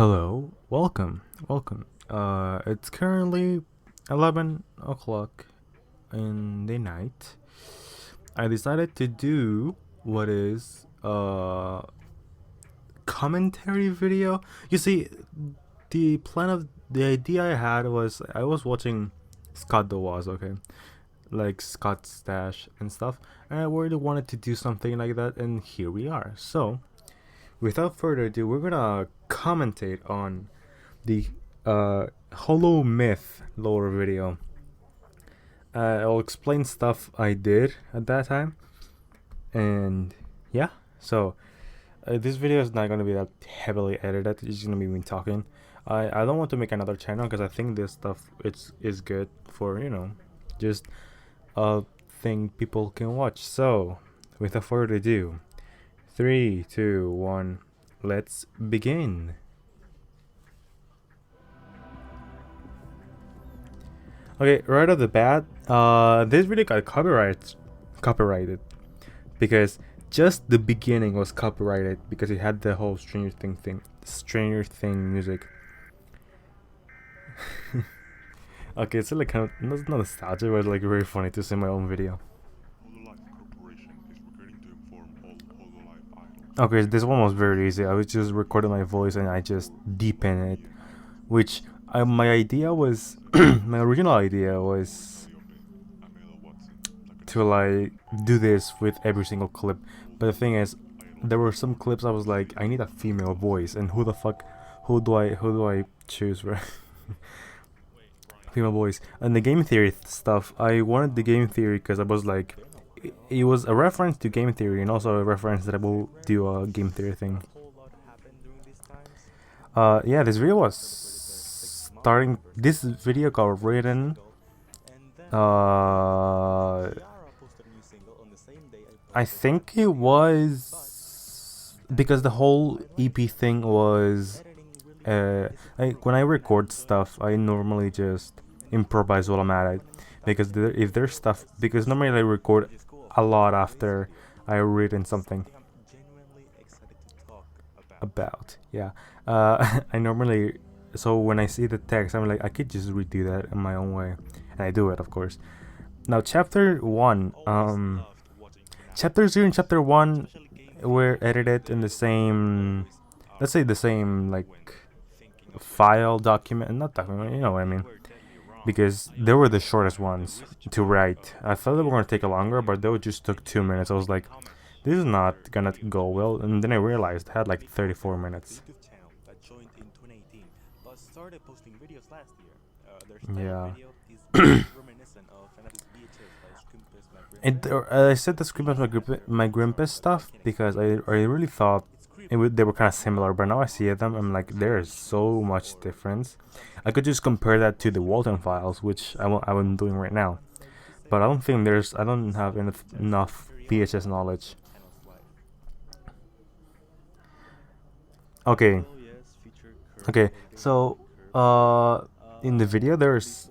Hello, welcome. It's currently 11 o'clock in the night. I decided to do what is a commentary video. You see, the idea I had was I was watching Scott DeWaz, okay, like Scott Stash and stuff, and I really wanted to do something like that, and here we are. So, without further ado, we're gonna commentate on the HoloMYTH lore video. I'll explain stuff I did at that time, and yeah. So this video is not gonna be that heavily edited. It's just gonna be me talking. I don't want to make another channel because I think this stuff is good for just a thing people can watch. So without further ado, 3, 2, 1, let's begin. Okay, right off the bat, this video got copyrighted because just the beginning was copyrighted because it had the whole Stranger Thing music. Okay, it's like kind of not nostalgia, but like very funny to see my own video. Okay, this one was very easy. I was just recording my voice and I just deepen it, which my idea was my original idea was to like do this with every single clip, but the thing is, there were some clips I was like, I need a female voice, and who do I choose for female voice? And the game theory stuff, I wanted the game theory because I was like, it was a reference to game theory and also a reference that I will do a game theory thing. Yeah, this video got written I think it was because the whole EP thing was when I record stuff, I normally just improvise while I'm at it, because because normally I record a lot after I written something about. Yeah. I normally, so when I see the text, I'm like, I could just redo that in my own way, and I do it, of course. Now, chapter 1, chapter 0 and chapter 1 were edited in the same, let's say the same like file document, not document, you know what I mean, because they were the shortest ones to write. I thought they were going to take longer, but they just took 2 minutes. I was like, this is not gonna go well, and then I realized it had like 34 minutes. Yeah. I said the screen was my Grimpus stuff because I really thought they were kind of similar, but now I see them, I'm like, there's so much difference. I could just compare that to the Walton files, which I'm doing right now, but I don't have enough VHS knowledge. Okay, so in the video there's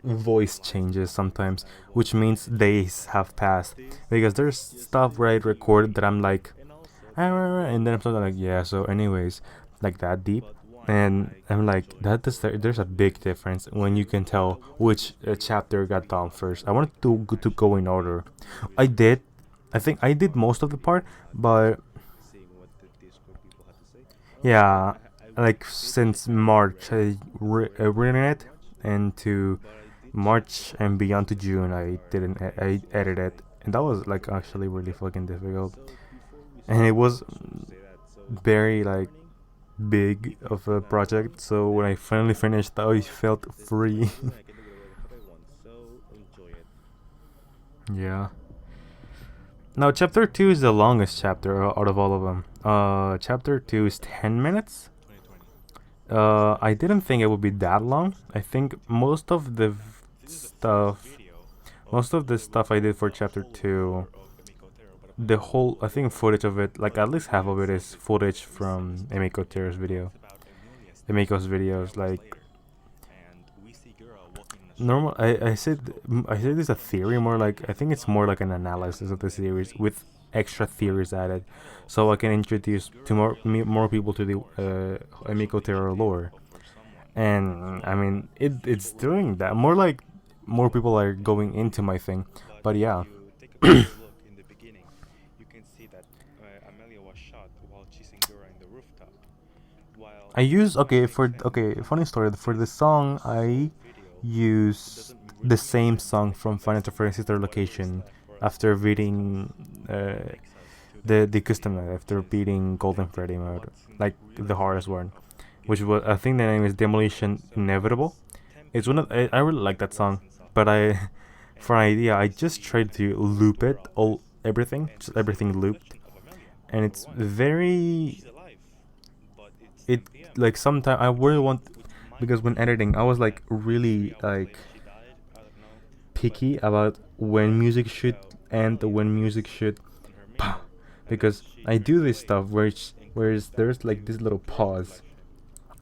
voice changes sometimes, which means days have passed, because there's stuff where I recorded that I'm like, and then I'm something like, yeah, so anyways, like that deep, and I'm like, there's a big difference when you can tell which chapter got done first. I wanted to go in order. I think I did most of the part, but yeah, like since March I written it, and to March and beyond to June I edited it, and that was like actually really fucking difficult, and it was very like big of a project, so when I finally finished I felt free. Yeah. Now chapter 2 is the longest chapter out of all of them. Chapter 2 is 10 minutes. I didn't think it would be that long. I think most of the stuff I did for chapter 2, the whole, I think footage of it, like at least half of it is footage from Otero's Emico's videos. Like I said this is a theory, more like I think it's more like an analysis of the series with extra theories added, so I can introduce to more people to the Emico Otero lore. And I mean, it's doing that. More people are going into my thing, but yeah. I use funny story for the song. I use the same song from Final Fantasy Sister Location after reading the custom mode, after beating Golden Freddy mode, like the hardest one, which was, I think the name is Demolition Inevitable. It's one of I really like that song, but for an idea I just tried to loop it all just everything looped, and it's very it like sometimes I really want, because when editing I was like really like picky about when music should end or when music should because I do this stuff where there's like this little pause.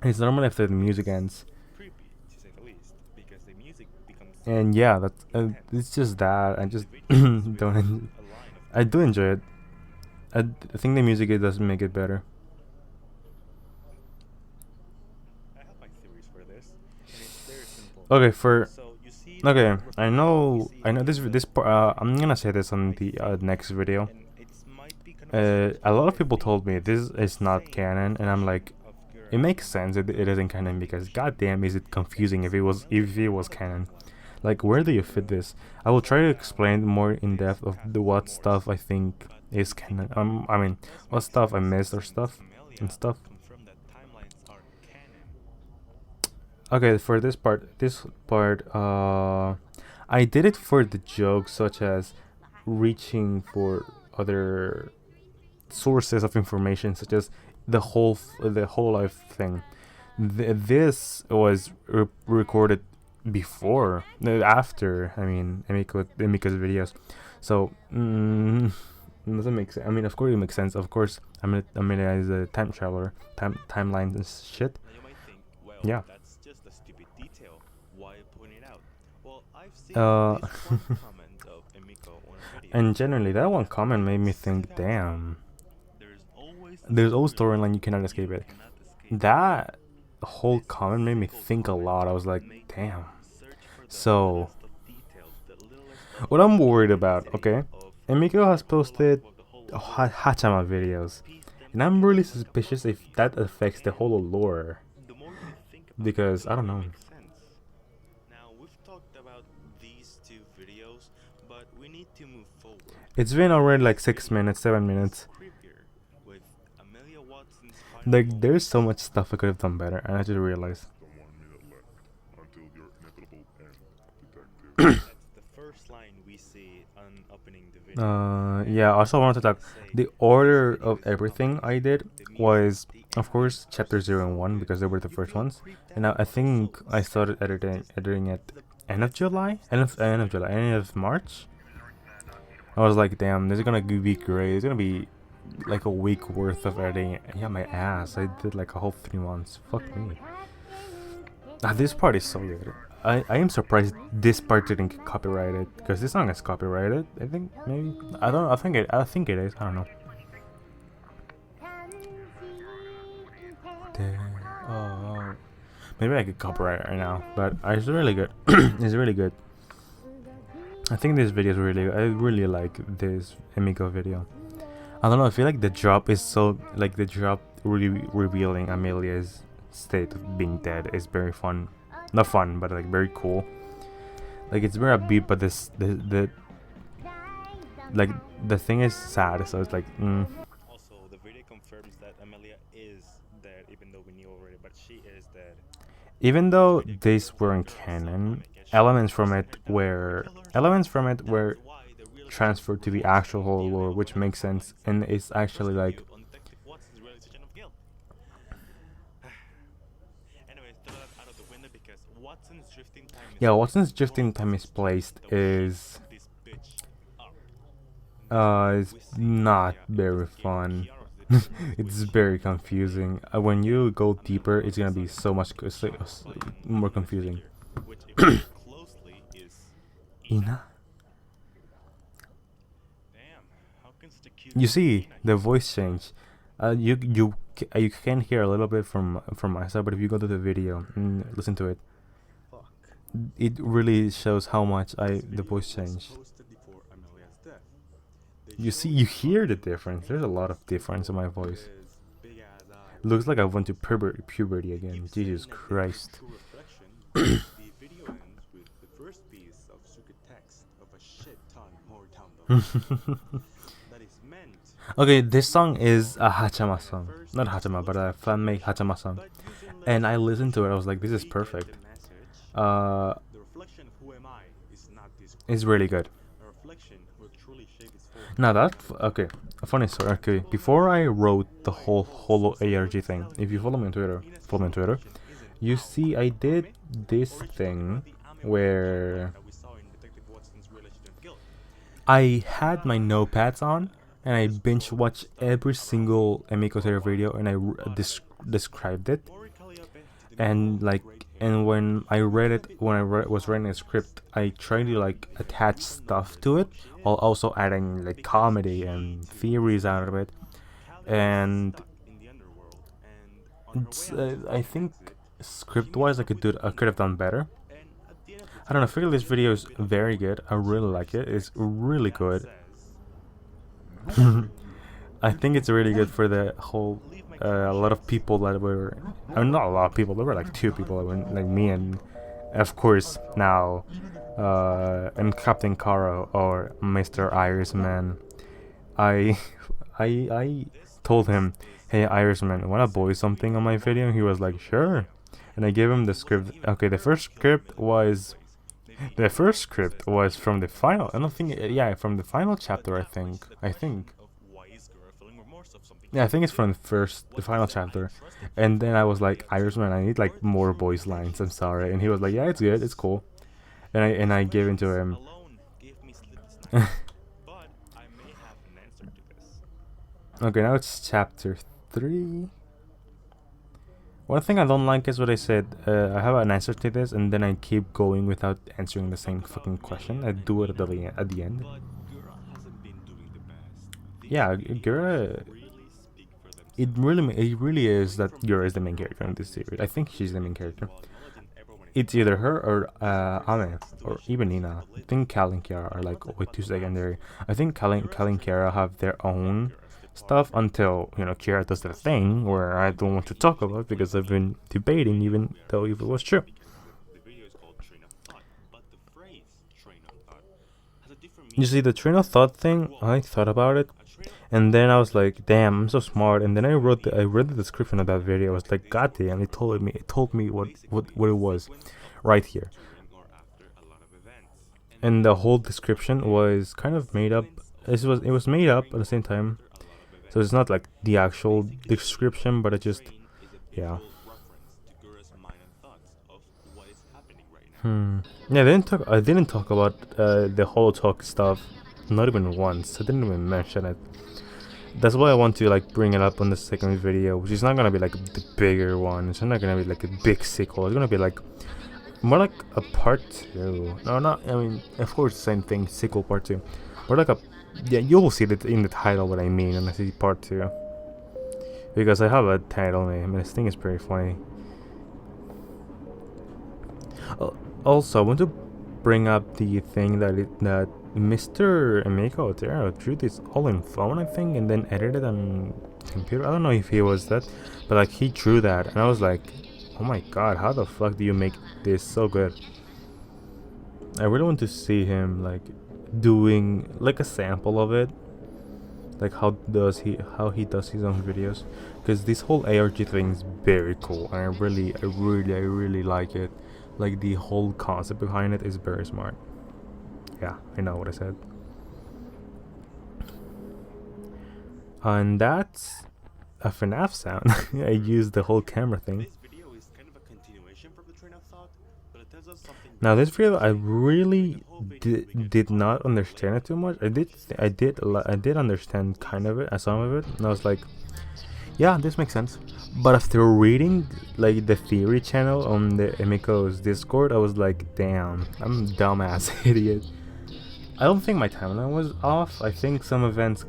It's normally after the music ends. And yeah, that's it's just that I just don't. I do enjoy it. I think the music it does make it better. Okay, I know this I'm gonna say this on the next video. A lot of people told me this is not canon, and I'm like, it makes sense. It isn't canon because goddamn, is it confusing if it was canon. Like, where do you fit this? I will try to explain more in depth of what stuff I think is canon. I mean, what stuff I missed or stuff and stuff. Okay, for this part, I did it for the jokes, such as reaching for other sources of information, such as the whole life thing. This was recorded before, after. I mean, Emico's videos, so doesn't make sense. I mean, of course it makes sense. Of course, as a time traveler, timelines and shit. Yeah. Uh, and generally, that one comment made me think, damn, there's always storyline, you cannot escape it. That whole comment made me think a lot. I was like, damn. So, what I'm worried about, okay? Emico has posted Hachama videos, and I'm really suspicious if that affects the whole lore. Because, I don't know. It's been already like 6 minutes, 7 minutes. Like, there's so much stuff I could have done better, and I just realized. Yeah, also I wanted to talk. The order of everything I did was, of course, chapter 0 and 1, because they were the first ones. And I think I started editing at end of July? End of March? I was like, damn, this is gonna be great. It's gonna be like a week worth of editing. Yeah, my ass. I did like a whole 3 months. Fuck me. This part is so good. I am surprised this part didn't get copyrighted, because this song is copyrighted. I think maybe I don't know. I think it is. I don't know. Oh, maybe I could copyright it right now, but it's really good. It's really good. I think this video is really. I really like this Emico video. I don't know. I feel like the drop is so really revealing Amelia's state of being dead is very fun. Not fun, but like very cool. Like, it's very upbeat, but the like the thing is sad, so it's like Also, the video confirms that Amelia is dead, even though we knew already, but she is dead. Even though these weren't canon, elements from it were transferred to the actual lore, which makes sense, and it's actually like. Yeah, Watson's drifting time is placed is not very fun. It's very confusing. When you go deeper, it's gonna be so much more confusing. Ina? You see the voice change. You can hear a little bit from my side, but if you go to the video and listen to it, it really shows how much the voice changed. You hear the difference. There's a lot of difference in my voice. Looks like I went to puberty again. Jesus Christ. Okay, this song is a Hachama song. Not Hachama, but a fan-made Hachama song. And I listened to it, I was like, this is perfect. It's really good. Now okay, a funny story. Okay, before I wrote the whole HoloARG thing, if you follow me on Twitter, you see I did this thing where I had my notepads on and I binge watched every single Emico Otero video and I described it, and when I read it, when I was writing a script, I tried to like attach stuff to it, while also adding like comedy and theories out of it. And I think script-wise, I could have done better. I don't know. I feel this video is very good. I really like it. It's really good. I think it's really good for the whole. A lot of people that were, not a lot of people. There were like 2 people that were like me and, of course, now, and Captain Caro or Mr. Irishman. I told him, "Hey Irishman, wanna voice something on my video?" He was like, "Sure," and I gave him the script. Okay, the first script was from the final. I don't think. Yeah, from the final chapter. I think. Yeah, I think it's from the final chapter. And then I was like, Irishman, I need like more voice lines. I'm sorry. And he was like, yeah, it's good, it's cool. And I gave it to him. Okay, now it's chapter 3. One thing I don't like is what I said. I have an answer to this, and then I keep going without answering the same fucking question. I do it at the end. Yeah, Gura. It really is that Gura is the main character in this series. I think she's the main character. It's either her or Ame, or even Nina. I think Cal and Kiara are like way too secondary. I think Cal and Kiara have their own stuff until, Kiara does the thing where I don't want to talk about because I've been debating, even though if it was true. You see, the train of thought thing, I thought about it, and then I was like, damn, I'm so smart. And then I read the description of that video. I was like, god damn, it told me what it was right here. And the whole description was kind of made up. It was made up at the same time. So it's not like the actual description, but it just, yeah. Yeah, I didn't talk about the HoloTalk stuff, not even once. I didn't even mention it. That's why I want to like bring it up on the second video, which is not gonna be like the bigger one. It's not gonna be like a big sequel. It's gonna be like more like a part 2. No, not. I mean, of course, the same thing, sequel part 2. Or like you will see that in the title what I mean when I say part 2, because I have a title name and this thing is pretty funny. Also, I want to bring up the thing that Mr. Emico Otero drew this all in phone, I think, and then edited on computer. I don't know if he was that, but like he drew that, and I was like, oh my god, how the fuck do you make this so good? I really want to see him like doing like a sample of it, like how he does his own videos, because this whole ARG thing is very cool, and I really like it. Like the whole concept behind it is very smart. Yeah, I know what I said. And that's a FNAF sound. I used the whole camera thing. Now this video, I really did not understand it too much. I did understand kind of it, some of it, and I was like, yeah, this makes sense. But after reading like the theory channel on the Emico's Discord, I was like, damn, I'm a dumbass idiot. I don't think my timeline was off. I think some events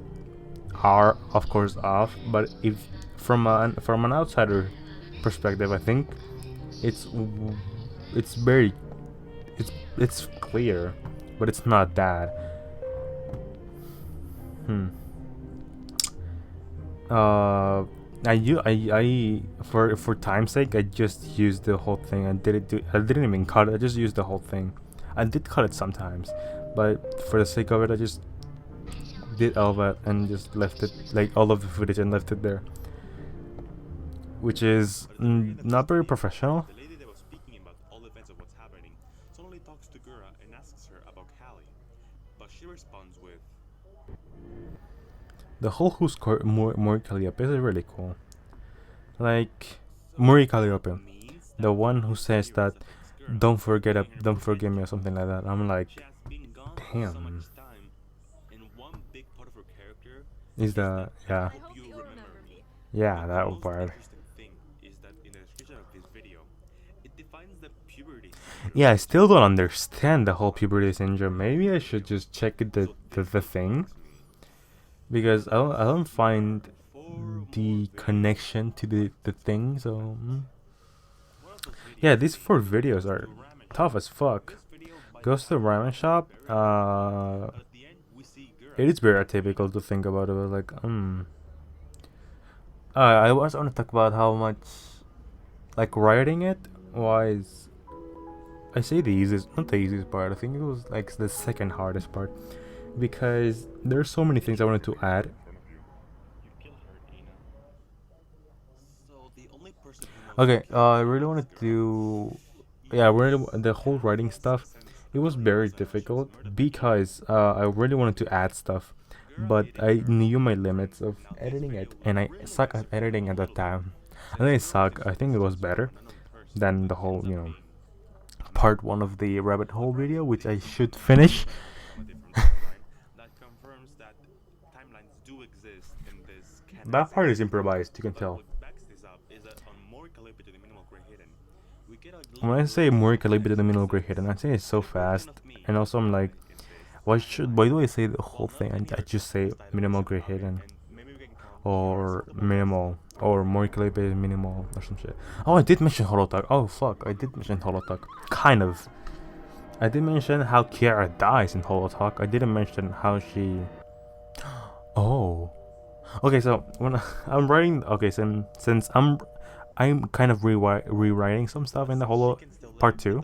are of course off, but if from an outsider perspective, I think it's it's very it's clear, but it's not that. I for time's sake, I just used the whole thing. I didn't even cut it. I just used the whole thing. I did cut it sometimes, but for the sake of it, I just did all that and just left it, like all of the footage, and left it there, which is not very professional. The lady that was speaking about all events of what's happening suddenly talks to Gura and asks her about Callie, but she responds with, The whole who's Mori Calliope is really cool. Like Mori Calliope, the one who says that don't forget me or something like that. I'm like, damn. Is that yeah, that part. Yeah, I still don't understand the whole puberty syndrome. Maybe I should just check the thing, because I don't find the connection to the thing. So yeah, these 4 videos are tough as fuck. Goes to the ramen shop. It is very atypical to think about it. Like I was want to talk about how much, like, writing it was, I say the easiest, not the easiest part. I think it was like the second hardest part, because there's so many things I wanted to add. Okay, I really wanted to, yeah, really the whole writing stuff. It was very difficult because I really wanted to add stuff, but I knew my limits of editing it, and I suck at editing at that time. I think I suck. I think it was better than the whole, part 1 of the rabbit hole video, which I should finish. That part is improvised, you can tell. When I say more calibrated than minimal gray hidden, I say it's so fast, and also I'm like, why do I say the whole thing? I just say minimal gray hidden, or minimal, or more calibrated minimal, or some shit. Oh, I did mention HoloTalk. Oh fuck, I did mention HoloTalk. Kind of. I did mention how Kiara dies in HoloTalk. I didn't mention how she. Oh. Okay, so when I'm writing, okay, since I'm kind of rewriting some stuff in the Holo part 2.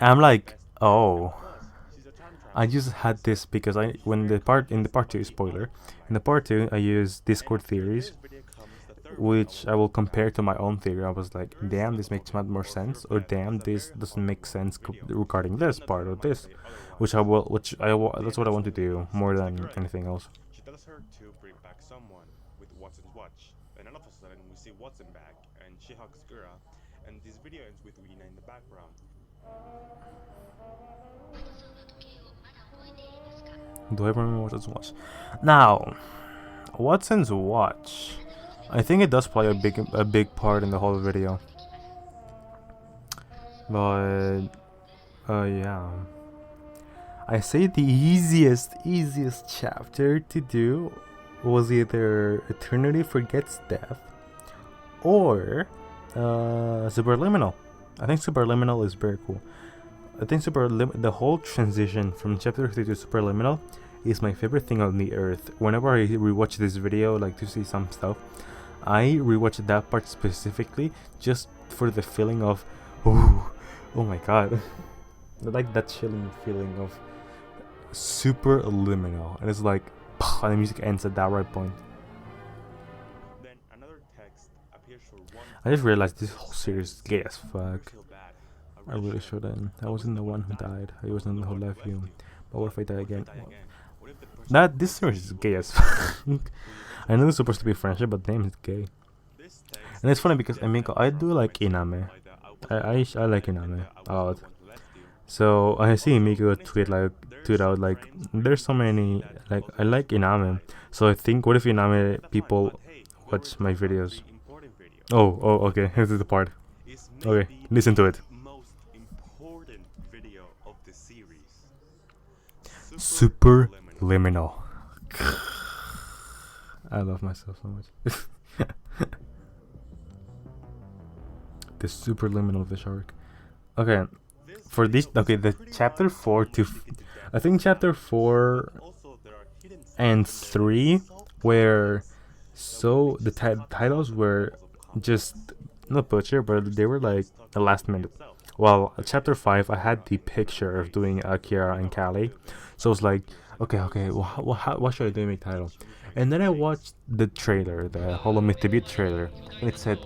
And I'm like, oh, I just had this because in the part 2, spoiler, in the part 2 I use Discord theories, which I will compare to my own theory. I was like, damn, this makes much more sense, or damn, this doesn't make sense regarding this part or this, that's what I want to do more than anything else. She tells her to bring back someone with Watson's watch, and all of a sudden we see Watson back, and she hugs Gura, and this video ends with Rina in the background. Do I remember Watson's watch? Now, Watson's watch, I think it does play a big part in the whole video. But yeah, I say the easiest chapter to do was either Eternity Forgets Death or Superliminal. I think Superliminal is very cool. I think the whole transition from chapter 3 to Superliminal is my favorite thing on the earth. Whenever I rewatch this video, like to see some stuff, I rewatch that part specifically just for the feeling of, oh my god. I like that chilling feeling of Superliminal, and it's like, and the music ends at that right point. Then another text appears for one. I just realized this whole series is gay as fuck. I really shouldn't. I wasn't the one who died. I wasn't the one who left you. But what if I die again? This series is gay as fuck. I know it's supposed to be friendship, but damn, it's gay. And it's funny because Emico, I do like Iname. I like Iname a lot. So I see Emico tweet out like, there's so many, like, I like Iname. So I think, what if Iname people watch my videos? Oh, okay. This is the part. Okay, listen to it. Superliminal. I love myself so much. The super liminal of the shark. Okay, for this, okay, the chapter 4 to, I think chapter 4 and 3 were so, the titles were just not butcher, but they were like the last minute. Well, chapter 5, I had the picture of doing Akira and Kali, so I was like, okay, what should I do in my title? And then I watched the trailer, the HoloMYTH debut trailer, and it said,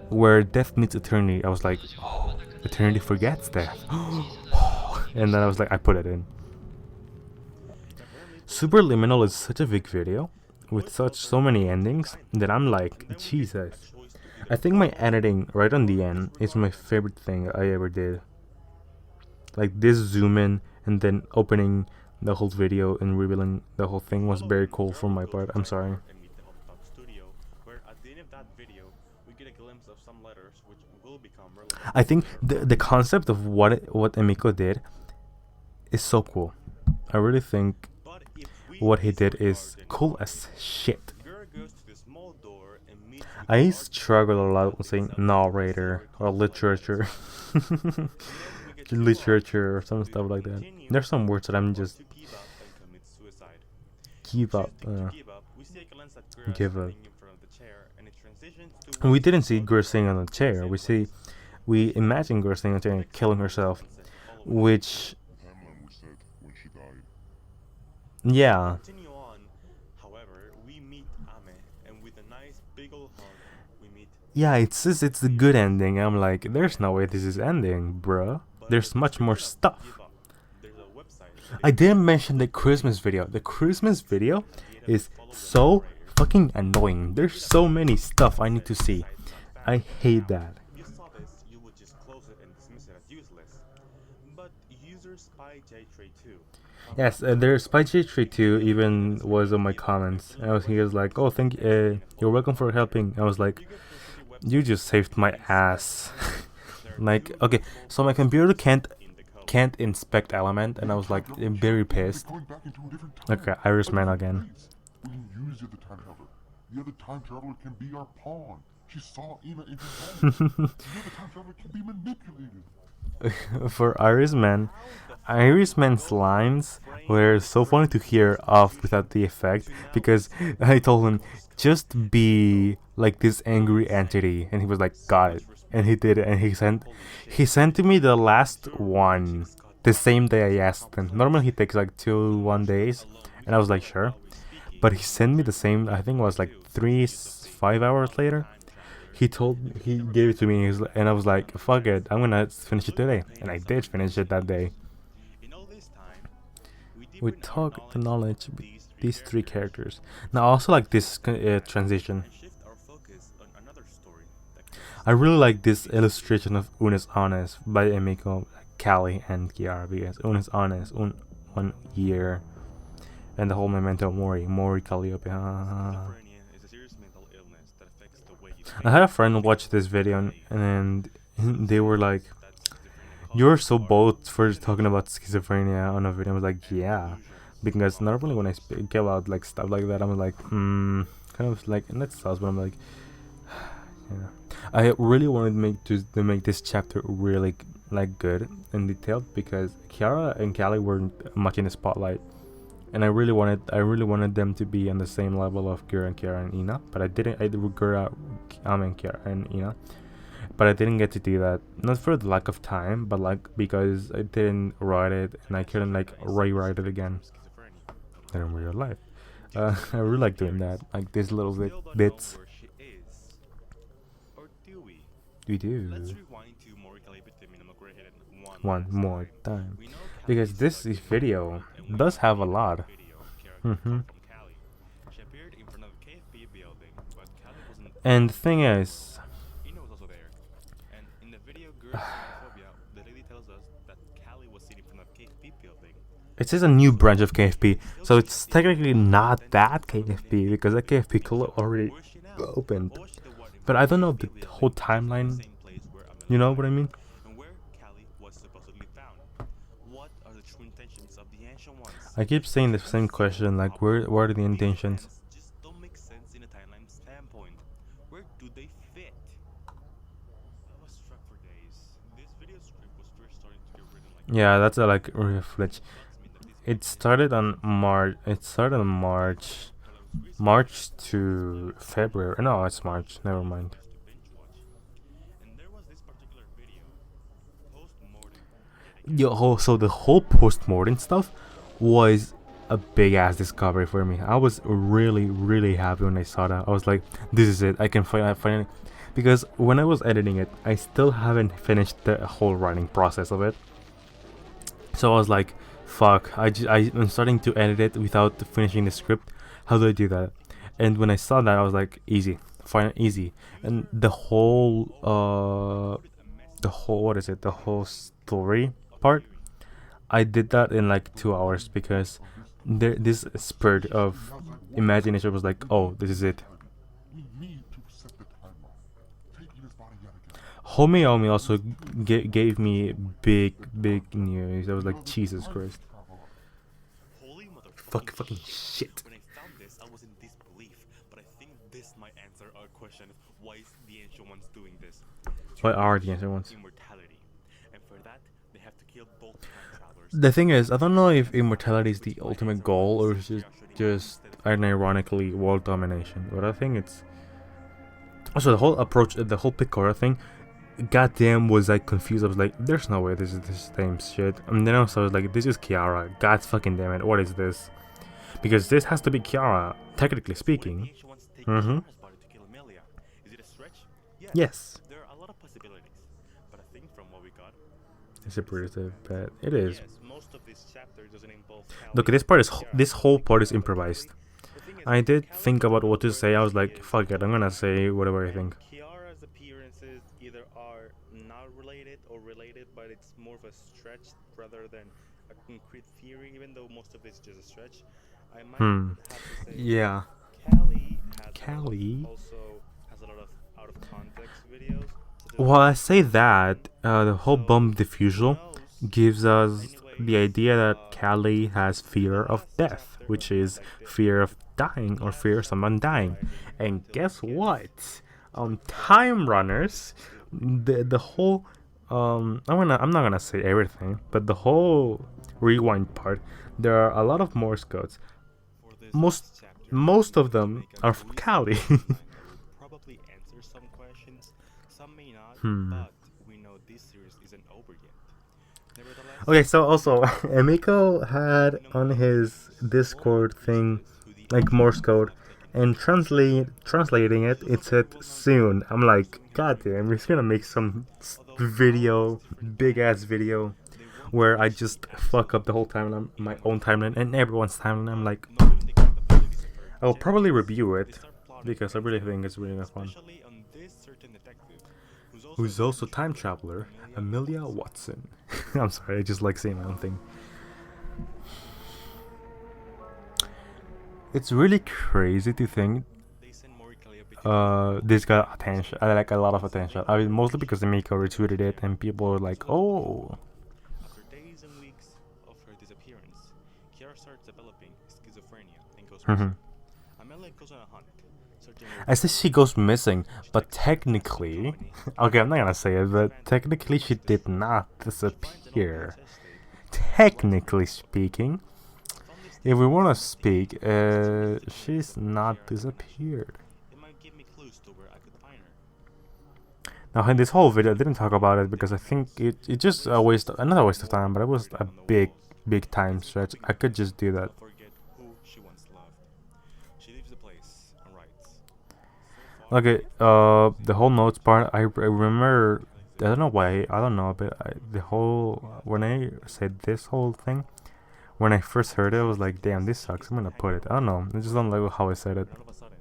where death meets eternity. I was like, oh, eternity forgets death. And then I was like, I put it in. Superliminal is such a big video with so many endings that I'm like, Jesus. I think my editing right on the end is my favorite thing I ever did. Like this zoom in and then opening the whole video and revealing the whole thing was very cool from my part. I'm sorry. I think the concept of what Emico did is so cool. I really think what he did is cool as shit. I struggle a lot with saying narrator or literature. Literature or some stuff like that. There's some words that I'm just give up. Give up. And we didn't see Gura sitting on the chair. We imagine Gura sitting on the chair and killing herself, which, yeah. Yeah, it's a good ending. I'm like, there's no way this is ending, bruh. There's much more stuff. I didn't mention the Christmas video. The Christmas video is so fucking annoying. There's so many stuff I need to see. I hate that. Yes, there's SpyJ32 even was on my comments. He was like, "Oh, you're welcome for helping." I was like, "You just saved my ass." Like, okay, so my computer can't inspect element, and I was like very pissed. Okay, Irishman again. We can use the time traveler. The other time traveler can be our pawn. She saw Ina in her home. The other time traveler can be manipulated. For Irishman's lines were so funny to hear off without the effect, because I told him, just be like this angry entity, and he was like, got it, and he did it, and he sent to me the last one the same day I asked him. Normally he takes like 1 days, and I was like, sure, but he sent me the same, I think it was like 5 hours later. He gave it to me, and I was like, fuck it, I'm gonna finish it today. And I did finish it that day. We talk the knowledge with these 3 characters. Now, I also like this transition. I really like this illustration of Una's Honest by Emico, Kali, and Kiara, because Una's Honest, 1 year, and the whole memento mori Calliope. I had a friend watch this video, and they were like, "You're so bold for talking about schizophrenia on a video." I was like, "Yeah," because normally when I speak about like stuff like that, I'm like, kind of like, and that sucks, but I'm like, yeah. I really wanted to make this chapter really like good and detailed, because Kiara and Kali weren't much in the spotlight. And I really wanted them to be on the same level of Gura and Ina, but I didn't. I did Gura, and Kiara and Ina, but I didn't get to do that. Not for the lack of time, but like because I didn't write it and I couldn't like rewrite it again. In real life, I really like doing that, like these little bits. We do. One more time, because this video does have a lot. And the thing is, it says a new branch of KFP, so it's technically not that KFP, because that KFP could already opened. But I don't know the whole timeline. You know what I mean? I keep saying the same question, like, where are the intentions? Just don't make sense in a timeline standpoint. Where do they fit? I was struck for days. This video script was first starting to get written like Yeah, that's a like reflex. It started on March. March to February. No, it's March. Never mind. And there was this particular video, post-mortem. So the whole post-mortem stuff was a big ass discovery for me. I was really happy when I saw that. I was like, this is it. I can finally, because when I was editing it, I still haven't finished the whole writing process of it. So I was like, fuck, I'm starting to edit it without finishing the script. How do I do that? And when I saw that, I was like, easy, fine, easy. And the whole what is it? The whole story part, I did that in like 2 hours because this spurt of imagination was like, oh, this is it. We need to set the timeline. Taking his body yet again. HoloMYTH also gave me big news. I was like, Jesus Christ. Holy Fucking shit. When I found this, I was in disbelief, but I think this might answer our question of why is the ancient ones doing this. What are the ancient ones? Immortality. And for that, they have to kill both time travelers. The thing is, I don't know if immortality is the ultimate goal or is it just an ironically world domination, but I think it's also the whole approach, the whole Picora thing. Goddamn, was I confused. I was like, there's no way this is the same shit. And then also I was like, this is Kiara. God fucking damn it, what is this? Because this has to be Kiara, technically speaking. Mm-hmm. Is it a stretch? Yes. There are a lot of possibilities, but I think from what we got, It's a pretty bad. It is. yes, most of this chapter doesn't involve Look, this whole part is improvised. I did think about what to say. I was like, fuck it, I'm gonna say whatever I think. Kiara's appearances either are not related or related, but it's more of a stretch rather than a concrete theory, even though most of it's just a stretch. I might have to say Yeah. Callie also has a lot of out of context videos. Well, I say that the whole bomb diffusal gives us the idea that Callie has fear of death, which is fear of dying or fear of someone dying. And guess what? On Time Runners, the whole I'm not gonna say everything, but the whole rewind part, there are a lot of Morse codes. Most of them are from Callie. Probably answer some questions, some may not, but we know this series isn't over yet. Nevertheless, Okay, so also Emico had on his Discord thing like Morse code, and translating it, it said soon. I'm like, goddamn, he's gonna make some video, big ass video, where I just fuck up the whole timeline, my own timeline, and everyone's timeline. I'm like, I'll probably review it because I really think it's really fun. Who's also time traveler, Amelia Watson. I'm sorry, I just like saying my own thing. It's really crazy to think this got attention, like a lot of attention. I mean, mostly because Emico retweeted it and people were like, oh. After days and weeks of her disappearance, Kiara starts developing schizophrenia and goes missing. Amelia goes on a hunt. I say she goes missing, but technically, okay, I'm not gonna say it, but technically she did not disappear. Technically speaking, if we want to speak, she's not disappeared. It might give me clues to where I could find her. Now, in this whole video, I didn't talk about it because I think it just a waste, another waste of time, but it was a big time stretch. I could just do that. Forget who she once loved. She leaves the place and writes. Okay, the whole notes part, I remember, I don't know why, I don't know, but the whole, when I said this whole thing, when I first heard it, I was like, damn, this sucks, I'm gonna put it. I don't know, I just don't like how I said it. And all of a sudden,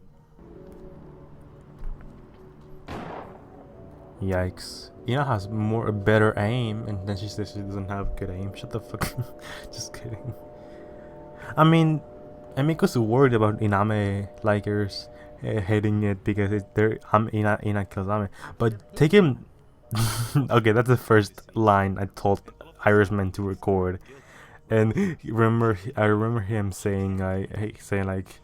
Yikes. Ina has better aim, and then she says she doesn't have good aim. Shut the fuck. Just kidding. I mean, Emico's worried about Iname likers hating it because they're Ina kills Ame. But take him. Okay, that's the first line I told Irishman to record. And I remember him saying like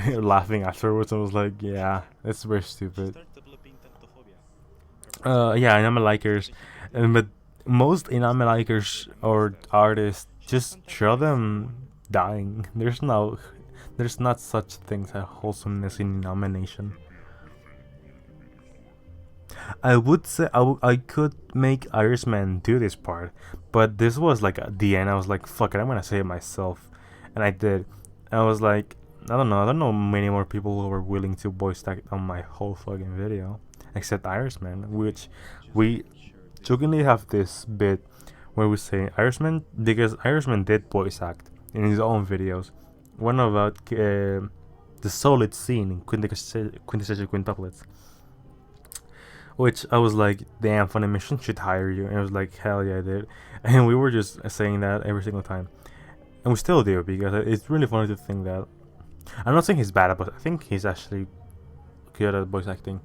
laughing afterwards. I was like, yeah, that's very stupid. Start developing thanatophobia. Yeah, anime likers, but most anime likers or artists just show them dying. There's not such things as wholesomeness in nomination. I would say I could make Irishman do this part, but this was like at the end. I was like, fuck it, I'm gonna say it myself, and I did. I was like, I don't know many more people who were willing to voice act on my whole fucking video, except Irishman, which we jokingly have this bit where we say Irishman because Irishman did voice act in his own videos. One about the solid scene in quintessential quintuplets, which I was like, damn, Funimation should hire you. And I was like, hell yeah, dude. And we were just saying that every single time. And we still do, because it's really funny to think that. I'm not saying he's bad, but I think he's actually good at voice acting.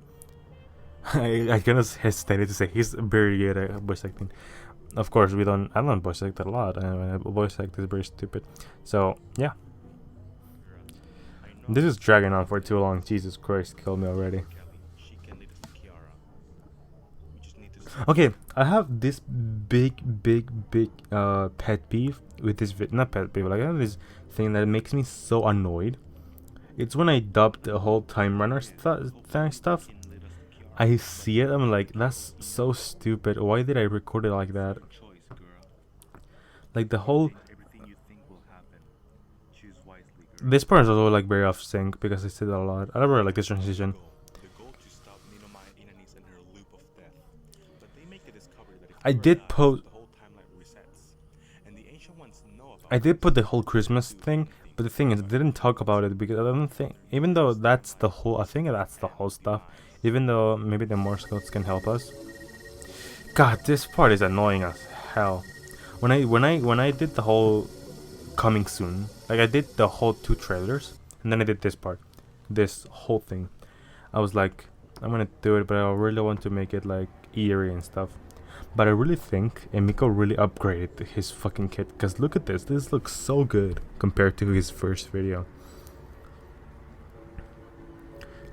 I kind of hesitated to say he's very good at voice acting. Of course, I don't voice act a lot. Voice act is very stupid. So, yeah. This is dragging on for too long. Jesus Christ, kill me already. Okay, I have this big pet peeve with this not pet peeve, like I have this thing that makes me so annoyed. It's when I dub the whole time runner stuff. I see it, I'm like, that's so stupid. Why did I record it like that? Like the whole this part is also like very off sync because I said that a lot. I never like this transition. I did put the whole Christmas thing, but the thing is, I didn't talk about it because I don't think, even though that's the whole, I think that's the whole stuff, even though maybe the Morse codes can help us. God, this part is annoying as hell. When I did the whole coming soon, like I did the whole 2 trailers, and then I did this part, this whole thing. I was like, I'm gonna do it, but I really want to make it like eerie and stuff. But I really think Emico really upgraded his fucking kit, because look at this. This looks so good compared to his first video.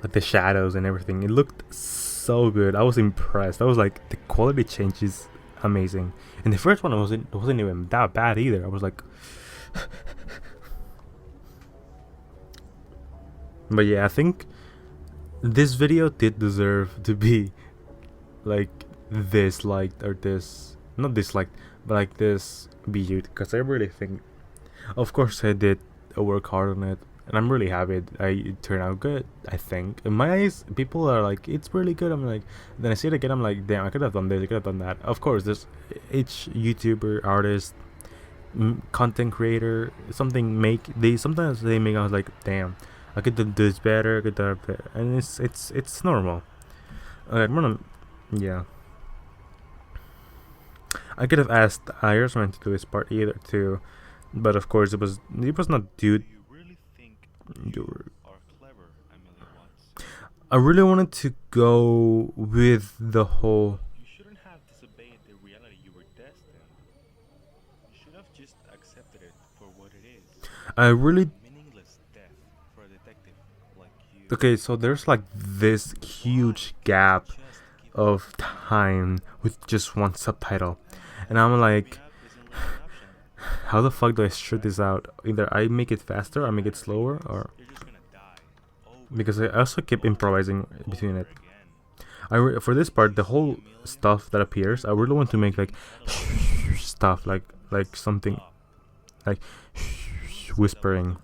Like the shadows and everything. It looked so good. I was impressed. I was like, the quality change is amazing. And the first one wasn't even that bad either. I was like... But yeah, I think this video did deserve to be like disliked, or this not disliked, but like this viewed, because I really think, of course, I did work hard on it, and I'm really happy it turned out good. I think in my eyes, people are like, it's really good. I'm like, then I see it again, I'm like, damn, I could have done this, I could have done that. Of course, there's each YouTuber, artist, content creator, sometimes they make, I was like, damn, I could do this better, I could do that better. And it's normal. Yeah, I could have asked Irishman to do this part either too, but of course it was not due. I really wanted to go with the whole. You shouldn't have disobeyed the reality you were destined. You should have just accepted it for what it is. I really. Meaningless death for a detective like you. Okay, so there's like this huge gap of time with just one subtitle, and I'm like, how the fuck do I straight this out? Either I make it faster, or I make it slower, or because I also keep improvising between it. For this part, the whole stuff that appears, I really want to make like stuff like something like whispering.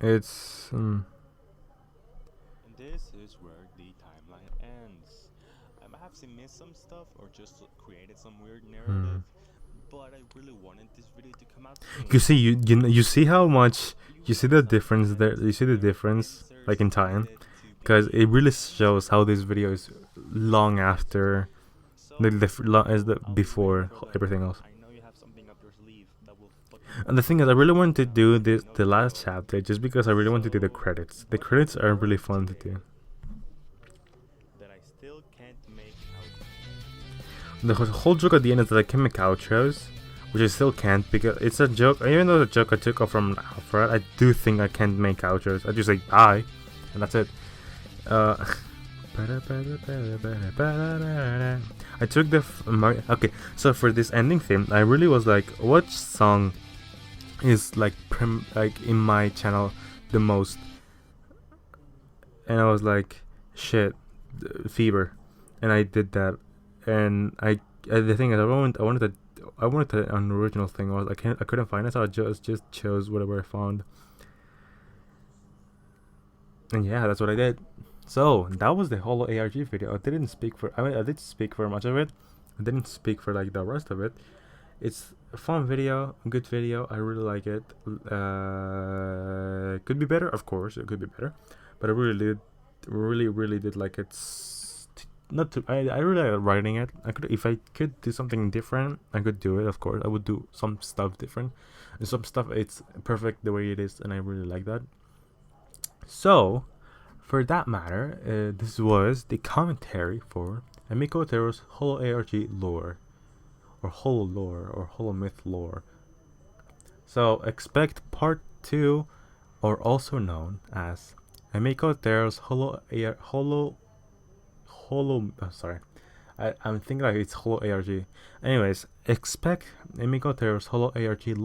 It's And this is where the timeline ends. I might have missed some stuff or just created some weird narrative, but I really wanted this video to come out soon. You see, you see how much you see the difference there. You see the difference like in time, because it really shows how this video is long after the before everything else. And the thing is, I really wanted to do the last chapter just because I really wanted to do the credits. The credits are really fun to do. That I still can't make out. the whole joke at the end is that I can make outros, which I still can't because it's a joke. Even though the joke I took off from Alfred, I do think I can't make outros. I just say bye, and that's it. I took the okay. So for this ending theme, I really was like, what song is like in my channel the most? And I was like, shit, Fever, and I did that. And the thing is, I wanted an original thing. I couldn't find it, so I just chose whatever I found. And yeah, that's what I did. So that was the HoloARG video. I did speak for much of it. I didn't speak for like the rest of it. It's a fun video, a good video. I really like it. Could be better, of course. It could be better, but I really did like it. I really like writing it. If I could do something different, I could do it. Of course, I would do some stuff different. And some stuff it's perfect the way it is, and I really like that. So, for that matter, this was the commentary for Emico Otero's HoloARG lore, or HoloLore, or HoloMYTH lore. So expect part 2, or also known as Emico Otero's I'm thinking like it's HoloARG. Anyways, expect Emico Otero's HoloARG